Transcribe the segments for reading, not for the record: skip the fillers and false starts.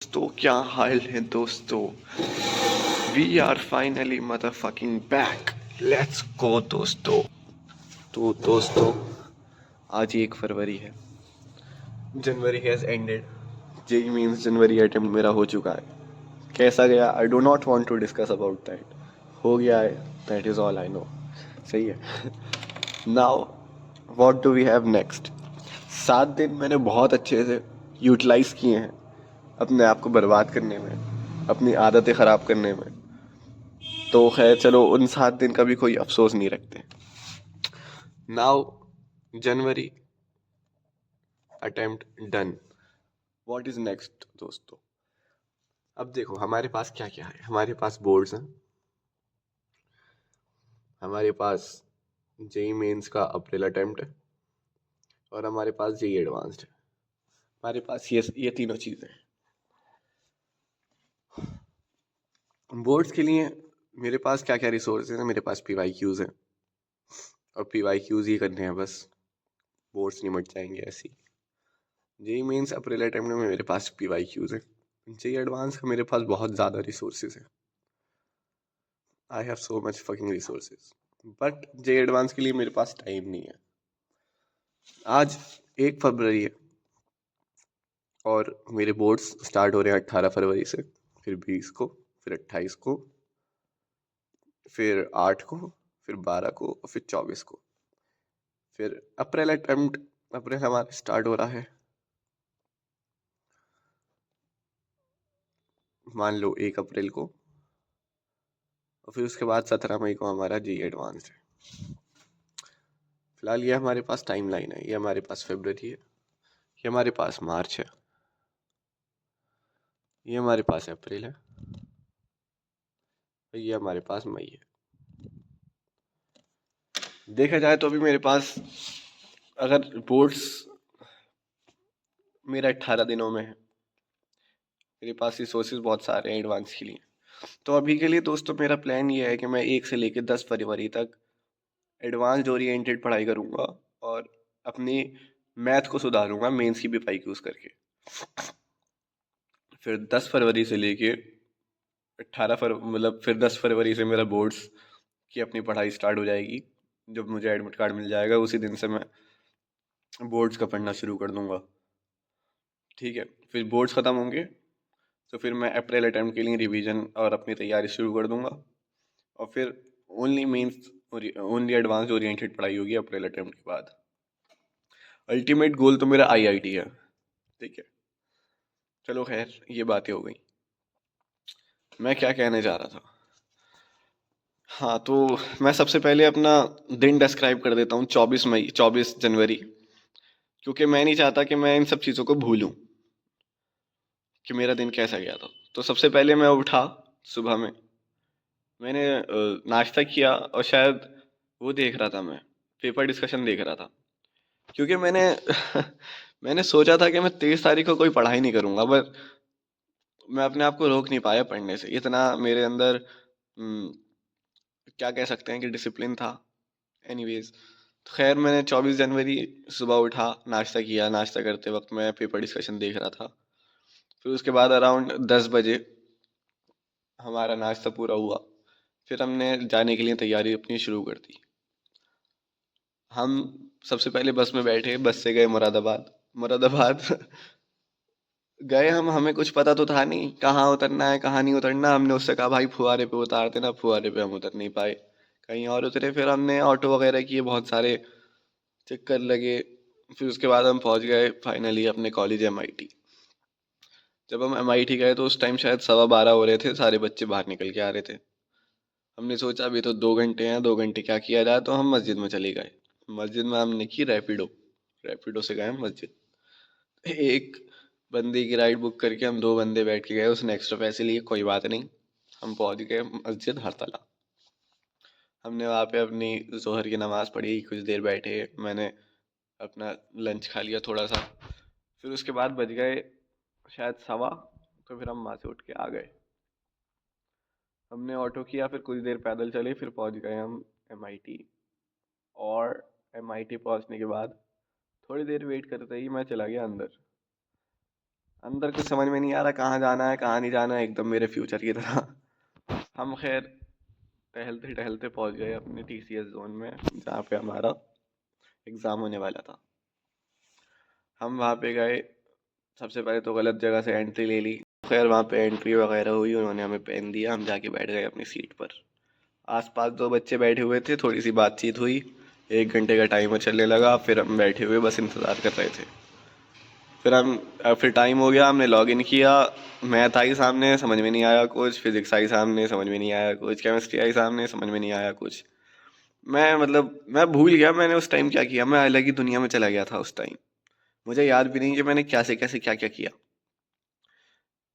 दोस्तों क्या हाल है दोस्तों। We are finally motherfucking back. Let's go दोस्तों। तो दोस्तों आज ही 1 फरवरी है। January has ended. JEE means January attempt मेरा हो चुका है। कैसा गया I do not want to discuss about that. हो गया है, that is all I know. सही है। Now what do we have next. 7 दिन मैंने बहुत अच्छे से यूटिलाइज किए हैं अपने आप को बर्बाद करने में, अपनी आदतें ख़राब करने में। तो खैर चलो, उन 7 दिन का भी कोई अफसोस नहीं रखते। Now January attempt done. What is next दोस्तों। अब देखो हमारे पास क्या क्या है। हमारे पास बोर्ड्स हैं, हमारे पास जेई मेंस का अप्रैल अटेम्प्ट है, और हमारे पास जेई एडवांस्ड है। हमारे पास ये तीनों चीज़ें हैं। बोर्ड्स के लिए मेरे पास क्या क्या रिसोर्सेज हैं। मेरे पास PYQs हैं, और PYQs ही करने हैं बस। बोर्ड्स निमट जाएंगे ऐसे ही। जेई मेंस अप्रैल अटेम्प्ट में मेरे पास PYQs है। जेई एडवांस का मेरे पास बहुत ज़्यादा रिसोर्सेज है। I have so much fucking resources, but JEE advance के लिए मेरे पास टाइम नहीं है। आज 1 फरवरी है, और मेरे बोर्ड्स स्टार्ट हो रहे हैं 18 फरवरी से, फिर 20 को, फिर 28 को, फिर 8 को, फिर 12 को, और फिर 24 को। फिर अप्रैल अटेम्प्ट, अप्रैल हमारा स्टार्ट हो रहा है मान लो 1 अप्रैल को, और फिर उसके बाद 17 मई को हमारा जी एडवांस्ड है। फिलहाल ये हमारे पास टाइम लाइन है। ये हमारे पास फरवरी है, ये हमारे पास मार्च है, ये हमारे पास अप्रैल है, और ये हमारे पास मई है। देखा जाए तो अभी मेरे पास, अगर बोर्ड्स मेरा 18 दिनों में है, मेरे पास रिसोर्सेज बहुत सारे हैं एडवांस के लिए। तो अभी के लिए दोस्तों मेरा प्लान ये है कि मैं 1 से लेकर 10 फरवरी तक एडवांस्ड ओरिएंटेड पढ़ाई करूँगा, और अपनी मैथ को सुधारूंगा मेंस की पेपर यूज़ करके। फिर 10 फरवरी से लेके 18 फरवरी, मतलब फिर 10 फरवरी से मेरा बोर्ड्स की अपनी पढ़ाई स्टार्ट हो जाएगी। जब मुझे एडमिट कार्ड मिल जाएगा उसी दिन से मैं बोर्ड्स का पढ़ना शुरू कर दूंगा। ठीक है, फिर बोर्ड्स ख़त्म होंगे तो फिर मैं अप्रैल अटेम्प्ट के लिए रिवीजन और अपनी तैयारी शुरू कर दूंगा, और फिर only Mains, only advance oriented पढ़ाई होगी अप्रैल अटेम्प्ट के बाद। अल्टीमेट गोल तो मेरा IIT है। ठीक है, चलो खैर ये बातें हो गई। मैं क्या कहने जा रहा था। हाँ, तो मैं सबसे पहले अपना दिन डिस्क्राइब कर देता हूँ, 24 जनवरी, क्योंकि मैं नहीं चाहता कि मैं इन सब चीज़ों को भूलूं कि मेरा दिन कैसा गया था। तो सबसे पहले मैं उठा सुबह में, मैंने नाश्ता किया, और शायद वो देख रहा था मैं, पेपर डिस्कशन देख रहा था। क्योंकि मैंने मैंने सोचा था कि मैं 23 तारीख को कोई पढ़ाई नहीं करूँगा, बट मैं अपने आप को रोक नहीं पाया पढ़ने से। इतना मेरे अंदर क्या कह सकते हैं कि डिसिप्लिन था। एनीवेज, तो खैर मैंने 24 जनवरी सुबह उठा, नाश्ता किया। नाश्ता करते वक्त मैं पेपर डिस्कशन देख रहा था। फिर उसके बाद अराउंड 10 बजे हमारा नाश्ता पूरा हुआ। फिर हमने जाने के लिए तैयारी अपनी शुरू कर दी। हम सबसे पहले बस में बैठे, बस से गए मुरादाबाद। मुरादाबाद गए हम, हमें कुछ पता तो था नहीं कहाँ उतरना है कहाँ नहीं उतरना। हमने उससे कहा भाई फुहारे पे उतार देना। फुहारे पे हम उतर नहीं पाए, कहीं और उतरे। फिर हमने ऑटो वगैरह किए, बहुत सारे चक्कर लगे। फिर उसके बाद हम पहुंच गए फाइनली अपने कॉलेज MIT। जब हम MIT गए तो उस टाइम शायद 12:15 हो रहे थे, सारे बच्चे बाहर निकल के आ रहे थे। हमने सोचा अभी तो 2 घंटे हैं, 2 घंटे क्या किया जाए, तो हम मस्जिद में चले गए। मस्जिद में हमने की रैपिडो। रैपिडो से गए हम मस्जिद। एक बंदे की राइड बुक करके हम 2 बंदे बैठ के गए। उसने एक्स्ट्रा पैसे लिए, कोई बात नहीं। हम पहुंच गए मस्जिद हरतला। हमने वहाँ पे अपनी जोहर की नमाज़ पढ़ी, कुछ देर बैठे। मैंने अपना लंच खा लिया थोड़ा सा। फिर उसके बाद बज गए शायद 1:15, तो फिर हम वहाँ से उठ के आ गए। हमने ऑटो किया, फिर कुछ देर पैदल चले, फिर पहुँच गए हम MIT। और MIT पहुँचने के बाद थोड़ी देर वेट करते ही मैं चला गया अंदर। अंदर कुछ समझ में नहीं आ रहा कहाँ जाना है कहाँ नहीं जाना है, एकदम मेरे फ्यूचर की तरह। हम खैर टहलते टहलते पहुंच गए अपने TCS जोन में, जहाँ पे हमारा एग्ज़ाम होने वाला था। हम वहाँ पे गए, सबसे पहले तो गलत जगह से एंट्री ले ली। खैर वहाँ पे एंट्री वगैरह हुई, उन्होंने हमें पेन दिया, हम जाके बैठ गए अपनी सीट पर। आसपास दो बच्चे बैठे हुए थे, थोड़ी सी बातचीत हुई, 1 घंटे का टाइमर चलने लगा, फिर हम बैठे हुए बस इंतज़ार कर रहे थे। फिर टाइम हो गया, हमने लॉग इन किया। मैथ आई सामने, समझ में नहीं आया कुछ। फिजिक्स आई सामने, समझ में नहीं आया कुछ। केमिस्ट्री आई सामने, समझ में नहीं आया कुछ। मैं भूल गया मैंने उस टाइम क्या किया। मैं अलग ही दुनिया में चला गया था उस टाइम। मुझे याद भी नहीं कि मैंने कैसे कैसे क्या क्या किया।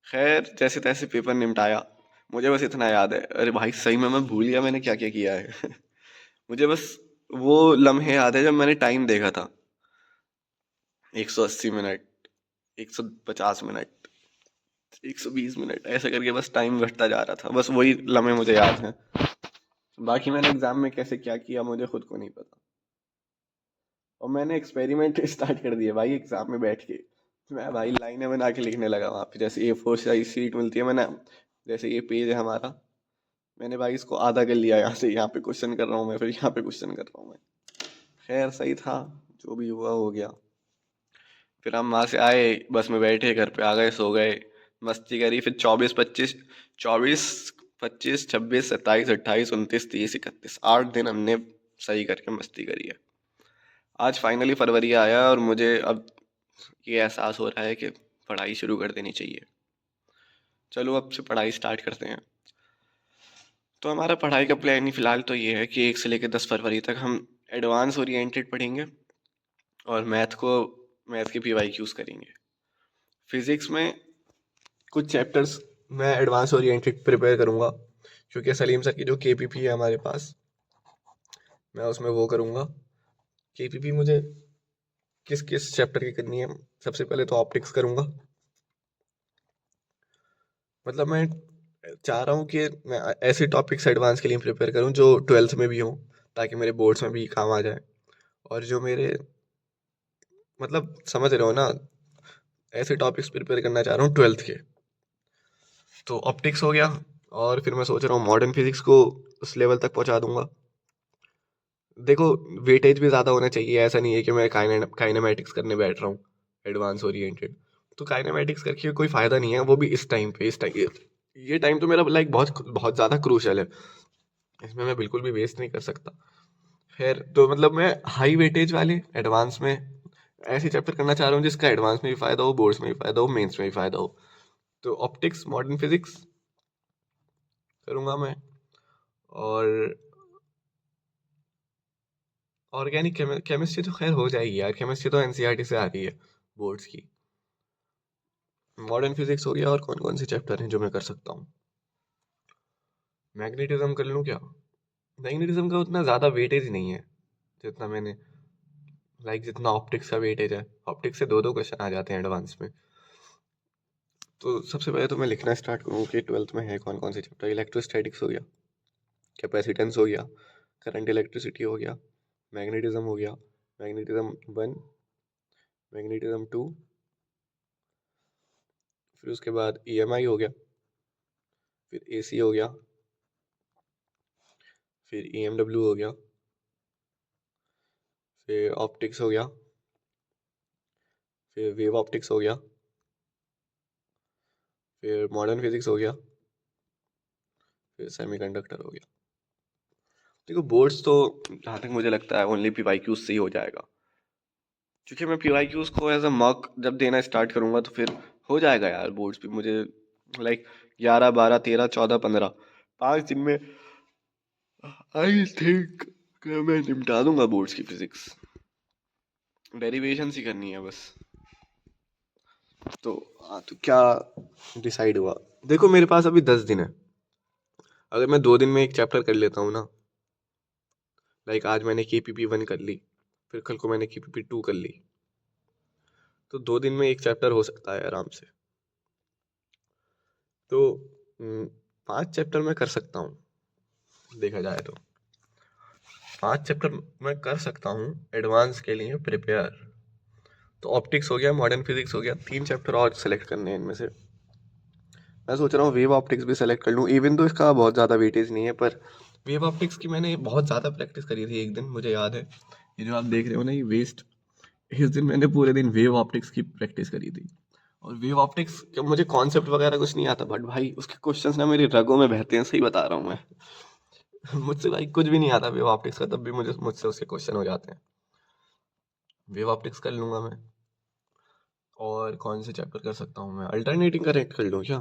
खैर जैसे तैसे पेपर निपटाया। मुझे बस इतना याद है, अरे भाई सही में मैं भूल गया मैंने क्या क्या किया है। मुझे बस वो लम्हे याद है जब मैंने टाइम देखा था, 180 मिनट, 150 मिनट, 120 मिनट, ऐसे करके बस टाइम घटता जा रहा था। बस वही लम्हे मुझे याद हैं। बाकी मैंने एग्जाम में कैसे क्या किया मुझे खुद को नहीं पता। और मैंने एक्सपेरिमेंट स्टार्ट कर दिए भाई एग्जाम में बैठ के। मैं भाई लाइनें बना के लिखने लगा वहाँ पे, जैसे A4 साइज शीट मिलती है। मैंने, जैसे ये पेज है हमारा, मैंने भाई इसको आधा कर लिया, यहाँ से यहाँ पे क्वेश्चन कर रहा हूँ मैं, फिर यहाँ पे क्वेश्चन कर रहा हूँ मैं। खैर सही था, जो भी हुआ हो गया। फिर हम वहाँ से आए, बस में बैठे, घर पे आ गए, सो गए, मस्ती करी। फिर 24, 25, 24, 25, 26, 27, 28, 29, 30, 31, 8 दिन हमने सही करके मस्ती करी है। आज फाइनली फरवरी आया और मुझे अब ये एहसास हो रहा है कि पढ़ाई शुरू कर देनी चाहिए। चलो अब से पढ़ाई स्टार्ट करते हैं। तो हमारा पढ़ाई का प्लान ही फ़िलहाल तो ये है कि 1 से लेकर 10 फरवरी तक हम एडवांस ओरिएंटेड पढ़ेंगे, और मैथ के PYQs करेंगे। फिज़िक्स में कुछ चैप्टर्स मैं एडवांस ओरिएंटेड प्रिपेयर करूँगा, क्योंकि सलीम सर की जो KPP है हमारे पास, मैं उसमें वो करूँगा। KPP मुझे किस किस चैप्टर की करनी है? सबसे पहले तो ऑप्टिक्स करूँगा। मतलब मैं चाह रहा हूँ कि मैं ऐसे टॉपिक्स एडवांस के लिए प्रिपेयर करूँ जो 12th में भी हों, ताकि मेरे बोर्ड्स में भी काम आ जाए। और जो मेरे, मतलब समझ रहे हो ना, ऐसे टॉपिक्स प्रिपेयर करना चाह रहा हूँ 12th के। तो ऑप्टिक्स हो गया, और फिर मैं सोच रहा हूँ मॉडर्न फिजिक्स को उस लेवल तक पहुँचा दूंगा। देखो, वेटेज भी ज़्यादा होना चाहिए, ऐसा नहीं है कि मैं काइनेमेटिक्स करने बैठ रहा हूँ एडवांस ओरिएंटेड। तो काइनेमेटिक्स करके कोई फ़ायदा नहीं है, वो भी इस टाइम पे। ये टाइम तो मेरा लाइक बहुत बहुत ज़्यादा क्रूशल है, इसमें मैं बिल्कुल भी वेस्ट नहीं कर सकता। खैर तो मतलब मैं हाई वेटेज वाले एडवांस में ऐसे चैप्टर करना चाह रहा हूँ जिसका एडवांस में भी फ़ायदा हो, बोर्ड्स में भी फ़ायदा हो, मेंस में भी फ़ायदा हो। तो ऑप्टिक्स, मॉडर्न फिजिक्स करूँगा मैं। और ऑर्गेनिक केमिस्ट्री तो खैर हो जाएगी यार, केमिस्ट्री तो NCERT से आ रही है बोर्ड्स की। मॉडर्न फिजिक्स हो गया, और कौन कौन से चैप्टर हैं जो मैं कर सकता हूँ? मैग्नेटिज्म कर लूँ क्या? मैग्नेटिज्म का उतना ज़्यादा वेटेज नहीं है जितना मैंने, जितना ऑप्टिक्स का वेटेज है। ऑप्टिक्स से दो दो क्वेश्चन आ जाते हैं एडवांस में। तो सबसे पहले तो मैं लिखना स्टार्ट करूँ कि 12th में है कौन कौन से चैप्टर। इलेक्ट्रोस्टैटिक्स हो गया, कैपेसिटेंस हो गया, करंट इलेक्ट्रिसिटी हो गया, मैग्नेटिज्म हो गया, मैग्नेटिज्म 1, मैग्नेटिज्म 2, फिर उसके बाद EMI हो गया, फिर AC हो गया, फिर EMW हो गया, फिर ऑप्टिक्स हो गया, फिर वेव ऑप्टिक्स हो गया, फिर मॉडर्न फिजिक्स हो गया, फिर सेमीकंडक्टर हो गया। देखो बोर्ड्स तो जहाँ तक मुझे लगता है ओनली PYQs से ही हो जाएगा, क्योंकि मैं PYQs को एज अ मॉक जब देना स्टार्ट करूँगा तो फिर हो जाएगा यार बोर्ड्स पे। मुझे लाइक 11, 12, 13, 14, 15, 5 दिन में आई थिंक मैं निपटा दूंगा बोर्ड्स की फिजिक्स। डेरिवेशन ही करनी है बस। तो तो क्या डिसाइड हुआ? देखो मेरे पास अभी 10 दिन है। अगर मैं 2 दिन में एक चैप्टर कर लेता हूँ ना, आज मैंने KPP 1 कर ली, फिर कल को मैंने KPP 2 कर ली, तो 2 दिन में एक चैप्टर हो सकता है आराम से। तो 5 चैप्टर मैं कर सकता हूँ देखा जाए तो। 5 चैप्टर मैं कर सकता हूँ एडवांस के लिए प्रिपेयर। तो ऑप्टिक्स हो गया, मॉडर्न फिजिक्स हो गया, 3 चैप्टर और सेलेक्ट करने हैं इनमें से। मैं सोच रहा हूँ वेव ऑप्टिक्स भी सेलेक्ट कर लूँ, इवन तो इसका बहुत ज़्यादा वेटेज नहीं है, पर वेव ऑप्टिक्स की मैंने बहुत ज़्यादा प्रैक्टिस करी थी एक दिन, मुझे याद है। ये जो आप देख रहे हो ना ये वेस्ट, इस दिन मैंने पूरे दिन वेव ऑप्टिक्स की प्रैक्टिस करी थी। और वेव ऑप्टिक्स का मुझे कॉन्सेप्ट वगैरह कुछ नहीं आता, बट भाई उसके क्वेश्चंस ना मेरी रगों में बहते हैं, सही बता रहा हूँ मैं। मुझसे भाई कुछ भी नहीं आता वेव ऑप्टिक्स का, तब भी मुझसे उसके क्वेश्चन हो जाते हैं। वेव ऑप्टिक्स कर लूंगा मैं। और कौन से चैप्टर कर सकता हूँ मैं? अल्टरनेटिंग करंट कर लूँ क्या?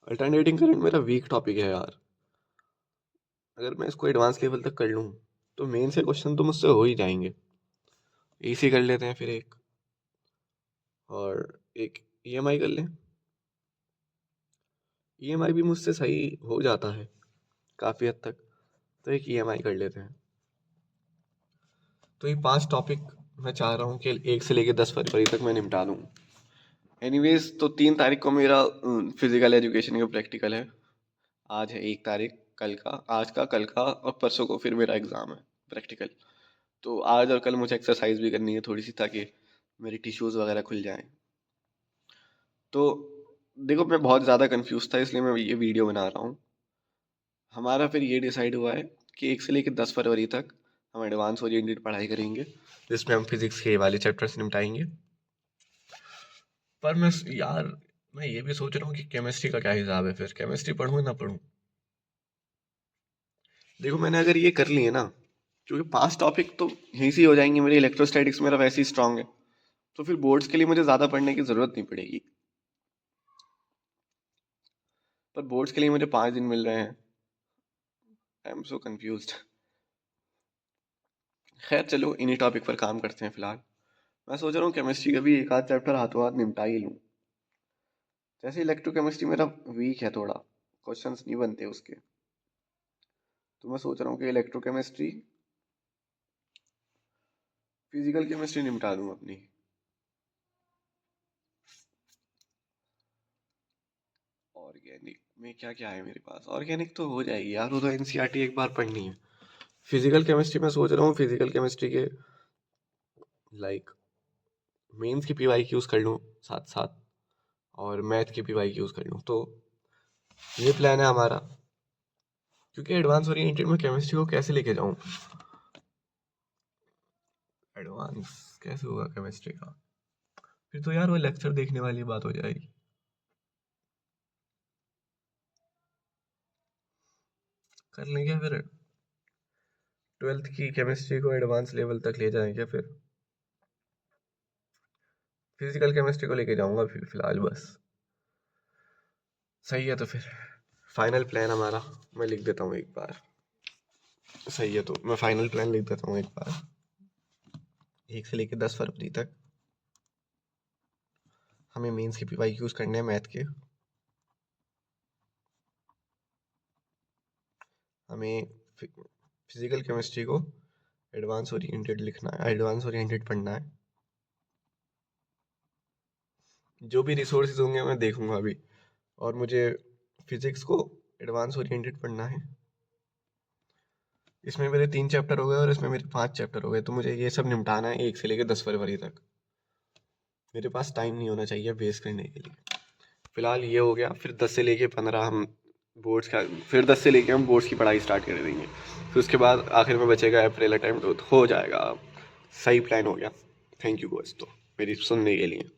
अल्टरनेटिंग करंट मेरा वीक टॉपिक है यार। अगर मैं इसको एडवांस लेवल तक कर लूँ तो मेन से क्वेश्चन तो मुझसे हो ही जाएंगे। इसी कर लेते हैं फिर एक, और एक ईएमआई कर लें। ईएमआई भी मुझसे सही हो जाता है काफ़ी हद तक, तो एक ईएमआई कर लेते हैं। तो ये 5 टॉपिक मैं चाह रहा हूँ कि 1 से लेकर 10 फरवरी तक मैं निपटा दूँ। एनीवेज तो 3 तारीख को मेरा फिजिकल एजुकेशन का प्रैक्टिकल है। आज है 1 तारीख, कल का, आज का, कल का और परसों को फिर मेरा एग्ज़ाम है प्रैक्टिकल। तो आज और कल मुझे एक्सरसाइज भी करनी है थोड़ी सी, ताकि मेरी टिश्यूज़ वगैरह खुल जाएं। तो देखो मैं बहुत ज़्यादा कंफ्यूज था, इसलिए मैं ये वीडियो बना रहा हूँ। हमारा फिर ये डिसाइड हुआ है कि 1 से लेकर 10 फरवरी तक हम एडवांस ओरिएंटेड पढ़ाई करेंगे, जिसमें हम फिजिक्स के वाले चैप्टर्स निपटाएंगे। पर मैं ये भी सोच रहा हूँ कि केमिस्ट्री का क्या हिसाब है, फिर केमिस्ट्री पढ़ूँ या ना पढ़ूँ। देखो मैंने अगर ये कर ली है ना, क्योंकि 5 टॉपिक तो यहीं से ही हो जाएंगे मेरे, इलेक्ट्रोस्टैटिक्स मेरा वैसे ही स्ट्रांग है, तो फिर बोर्ड्स के लिए मुझे ज़्यादा पढ़ने की ज़रूरत नहीं पड़ेगी। पर बोर्ड्स के लिए मुझे 5 दिन मिल रहे हैं। I am so confused. खैर चलो इन्हीं टॉपिक पर काम करते हैं फिलहाल। मैं सोच रहा हूँ केमिस्ट्री का भी एक आध चैप्टर हाथों हाथ निपटा ही लूँ। जैसे इलेक्ट्रोकेमिस्ट्री मेरा वीक है थोड़ा, क्वेश्चंस नहीं बनते उसके, तो मैं सोच रहा हूँ कि इलेक्ट्रोकेमिस्ट्री, फिजिकल केमिस्ट्री निपटा दूँ अपनी। ऑर्गेनिक में क्या क्या है मेरे पास? ऑर्गेनिक तो हो जाएगी यार, वो तो एनसीईआरटी एक बार पढ़नी है। फिजिकल केमिस्ट्री मैं सोच रहा हूँ फिजिकल केमिस्ट्री के लाइक मेंस की पीवाईक्यूज कर लूँ साथ साथ, और मैथ की पीवाईक्यूज कर लूँ, तो ये प्लान है हमारा। क्योंकि एडवांस ओरिएंटेड में केमिस्ट्री को कैसे लेके जाऊँ? एडवांस कैसे होगा केमिस्ट्री का? फिर तो यार वो लेक्चर देखने वाली बात हो जाएगी। कर लें क्या फिर, 12th की केमिस्ट्री को एडवांस लेवल तक ले जाएं क्या? फिर फिजिकल केमिस्ट्री को लेके जाऊंगा फिर फिलहाल बस। सही है, तो फिर फाइनल प्लान हमारा मैं लिख देता हूँ एक बार। सही है, तो मैं फाइनल प्लान लिख देता हूँ एक बार। 1 से लेकर 10 फरवरी तक हमें मेंस के पीवाईक्यूज करने हैं मैथ के। हमें फिजिकल केमिस्ट्री को एडवांस ओरिएंटेड लिखना है, एडवांस ओरिएंटेड पढ़ना है। जो भी रिसोर्सेज होंगे मैं देखूंगा अभी। और मुझे फिजिक्स को एडवांस ओरिएंटेड पढ़ना है। इसमें मेरे 3 चैप्टर हो गए और इसमें मेरे 5 चैप्टर हो गए, तो मुझे ये सब निपटाना है 1 से लेकर 10 फरवरी तक। मेरे पास टाइम नहीं होना चाहिए वेस्ट करने के लिए। फिलहाल ये हो गया, फिर 10 से लेके 15 हम बोर्ड्स का, फिर 10 से लेके हम बोर्ड्स की पढ़ाई स्टार्ट कर देंगे। फिर उसके बाद आखिर में बचेगा अप्रैल अटेम्प्ट, तो हो जाएगा। सही प्लान हो गया। थैंक यू दोस्तों मेरी सुनने के लिए।